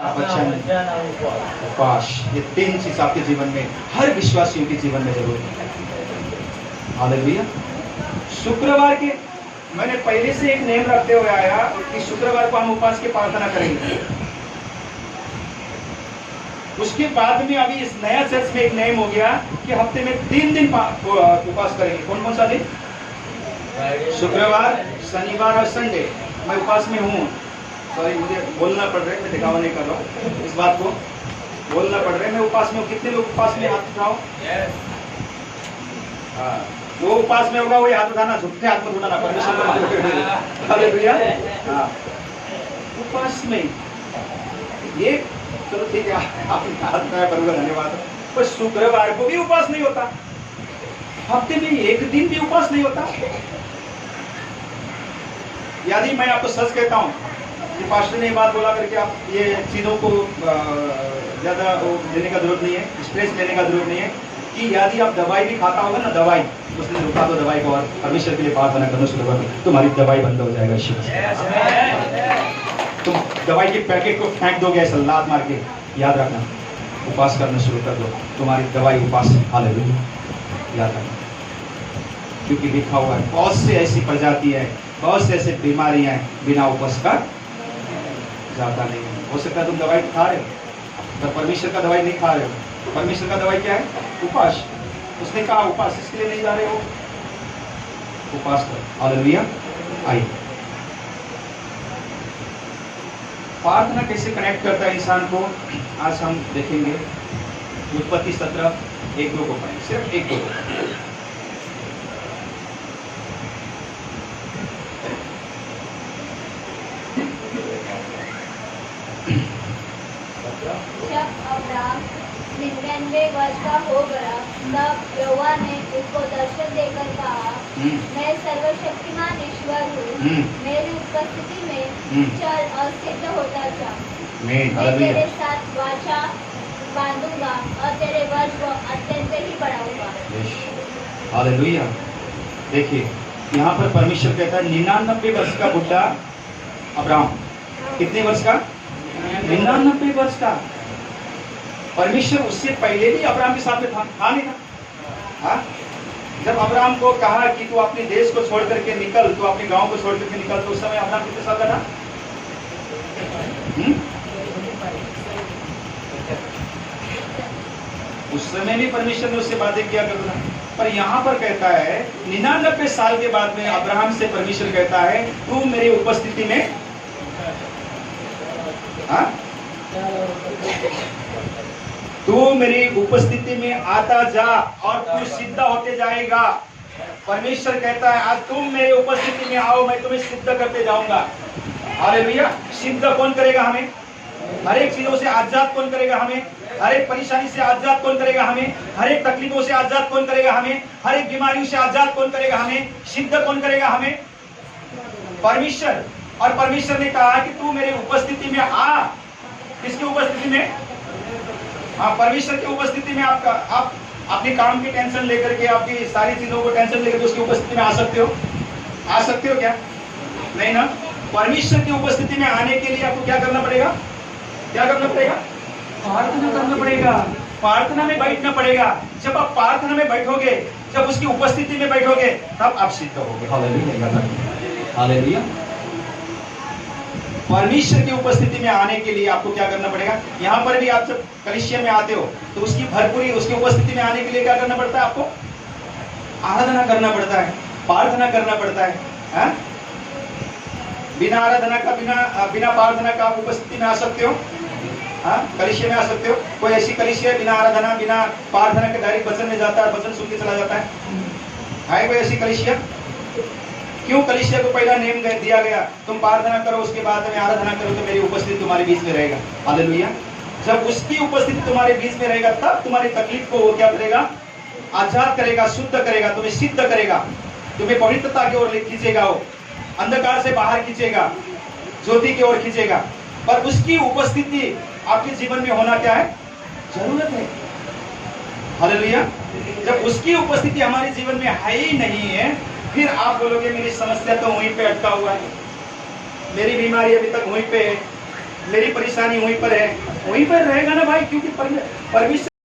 वचन, उपवास, ये 3 चीज आपके जीवन में, हर विश्वासियों के जीवन में जरूर है। हालेलुया। शुक्रवार के मैंने पहले से एक नियम रखते हुए आया कि शुक्रवार को हम उपवास की प्रार्थना करेंगे। उसके बाद में अभी इस नया चर्च में एक नियम हो गया कि हफ्ते में 3 दिन उपवास करेंगे। कौन कौन सा दिन? शुक्रवार, शनिवार और संडे। मैं उपवास में हूँ। सॉरी, मुझे बोलना पड़ रहा है, मैं दिखावा नहीं कर रहा हूँ, इस बात को बोलना पड़ रहा है। मैं उपवास में हूँ। कितने लोग उपवास में हाथ उठाओ? वो उपवास में होगा वही हाथ उठाना, झुकते हाथ में उठाना, परमेश्वर को। हालेलुया। उपवास में ये चलो ठीक है, आपने हाथ उठाया, बराबर, धन्यवाद। पर शुक्रवार को भी उपवास नहीं होता, हफ्ते में एक दिन भी उपवास नहीं होता। यदि मैं आपको सच कहता हूँ कि पास्टर ने बात बोला करके आप ये चीजों को ज्यादा लेने का जरूरत नहीं है, स्ट्रेस लेने का जरूरत नहीं है कि यदि आप दवाई भी खाता होगा ना, दवाई उसने रुका दो दवाई को और परमेश्वर के लिए प्रार्थना करना शुरू कर दो, तुम्हारी दवाई बंद हो जाएगा। तुम दवाई के पैकेट को फेंक दोगे ऐसा लात मार के, याद रखना, उपवास करना शुरू कर दो, तुम्हारी दवाई उपवास। हालेलुया। याद रखना, क्योंकि लिखा हुआ है बहुत से ऐसी प्रजाति है, बहुत से ऐसे बीमारियां हैं, बिना उपवास का जाता नहीं है। हो सकता है तुम दवाई खा रहे हो, पर परमेश्वर का दवाई नहीं खा रहे हो। परमेश्वर का दवाई क्या है? उपवास। उसने कहा उपवास, इसके लिए नहीं जा रहे हो, उपवास करो। हालेलुया। आइए, प्रार्थना कैसे कनेक्ट करता है इंसान को, आज हम देखेंगे। उत्पत्ति 17:1-2 को पढ़ें, सिर्फ 1-2 को। जब अब्राम 99 वर्ष का हो गया, तब यहोवा ने उसको दर्शन देकर कहा, मैं सर्वशक्तिमान ईश्वर हूँ, मेरी उपस्थिति में चल और सिद्ध होता जा। मैं तेरे साथ वाचा बांधूंगा और तेरे वर्ष को अत्यंत ही बढ़ाऊंगा। हालेलुया। देखिए, यहाँ पर परमेश्वर कहता है 99 वर्ष का बुढ़ा अब्राम। कितने वर्ष का? 99 वर्ष का। परमेश्वर उससे पहले भी अब्राम के साथ में था नहीं था? हाँ? जब अब्राम को कहा कि तू अपने देश को छोड़ करके निकल, तू अपने गांव को छोड़ करके निकल, तो उस समय अब्राम कितने साल का था? उस समय भी परमेश्वर ने उससे बातें किया करता था। पर यहाँ पर कहता है 99 साल के बाद में अब्राहम से परमेश्वर कहता है, तू मेरी उपस्थिति में, हाँ, तू मेरी उपस्थिति में आता जा और तू सिद्ध होते जाएगा। परमेश्वर कहता है, आज तुम मेरी उपस्थिति में आओ, मैं तुम्हें सिद्ध करते जाऊंगा। हालेलुया। सिद्ध कौन करेगा हमें? हर एक चीजों से आजाद कौन करेगा हमें? हर एक परेशानी से आजाद कौन करेगा हमें? हर एक तकलीफों से आजाद कौन करेगा हमें? हर एक बीमारियों से आजाद कौन करेगा हमें? सिद्ध कौन करेगा हमें? परमेश्वर। और परमेश्वर ने कहा कि तू मेरी उपस्थिति में आ। किसकी उपस्थिति में? हाँ, परमेश्वर की उपस्थिति में। आप अपने काम की टेंशन लेकर के, आपकी सारी चीजों को टेंशन लेकर के उसकी उपस्थिति में आ सकते हो? आ सकते हो क्या? नहीं ना। परमेश्वर की उपस्थिति में आने के लिए आपको क्या करना पड़ेगा? क्या करना पड़ेगा? प्रार्थना करना पड़ेगा, प्रार्थना में बैठना पड़ेगा। जब आप प्रार्थना में बैठोगे, जब उसकी उपस्थिति में बैठोगे, तब आप सिद्ध होगे। हालेलुया। हालेलुया। परमेश्वर की उपस्थिति में आने के लिए आपको क्या करना पड़ेगा? यहाँ पर भी आप जब कलीसिया में आते हो तो उसकी भरपूरी, उसकी उपस्थिति में आने के लिए क्या करना पड़ता है? आपको आराधना करना पड़ता है, प्रार्थना करना पड़ता है। हाँ? बिना आराधना का, बिना प्रार्थना का आप उपस्थिति में आ सकते हो? हाँ, कलीसिया में आ सकते हो? कोई ऐसी कलीसिया बिना आराधना, बिना प्रार्थना के डायरेक्ट वचन में जाता है, वचन सुन के चला जाता है कोई ऐसी कलीसिया? क्यों कलीसिया को पहला नेम दिया गया, तुम प्रार्थना करो, उसके बाद में आराधना करो, तो मेरी उपस्थिति तुम्हारे बीच में रहेगा। हालेलुया। जब उसकी उपस्थिति तुम्हारे बीच में रहेगा, तब तुम्हारी तकलीफ को वो क्या करेगा? आजाद करेगा, शुद्ध करेगा, तुम्हें सिद्ध करेगा, तुम्हें पवित्रता की ओर खींचेगा, वो अंधकार से बाहर खींचेगा, ज्योति की ओर खींचेगा। पर उसकी उपस्थिति आपके जीवन में होना क्या है? जरूरत है। हालेलुया। जब उसकी उपस्थिति हमारे जीवन में है ही नहीं है, फिर आप बोलोगे मेरी समस्या तो वहीं पे अटका हुआ है, मेरी बीमारी अभी तक वहीं पे है, मेरी परेशानी वहीं पर है, वहीं पर रहेगा ना भाई, क्योंकि परमेश्वर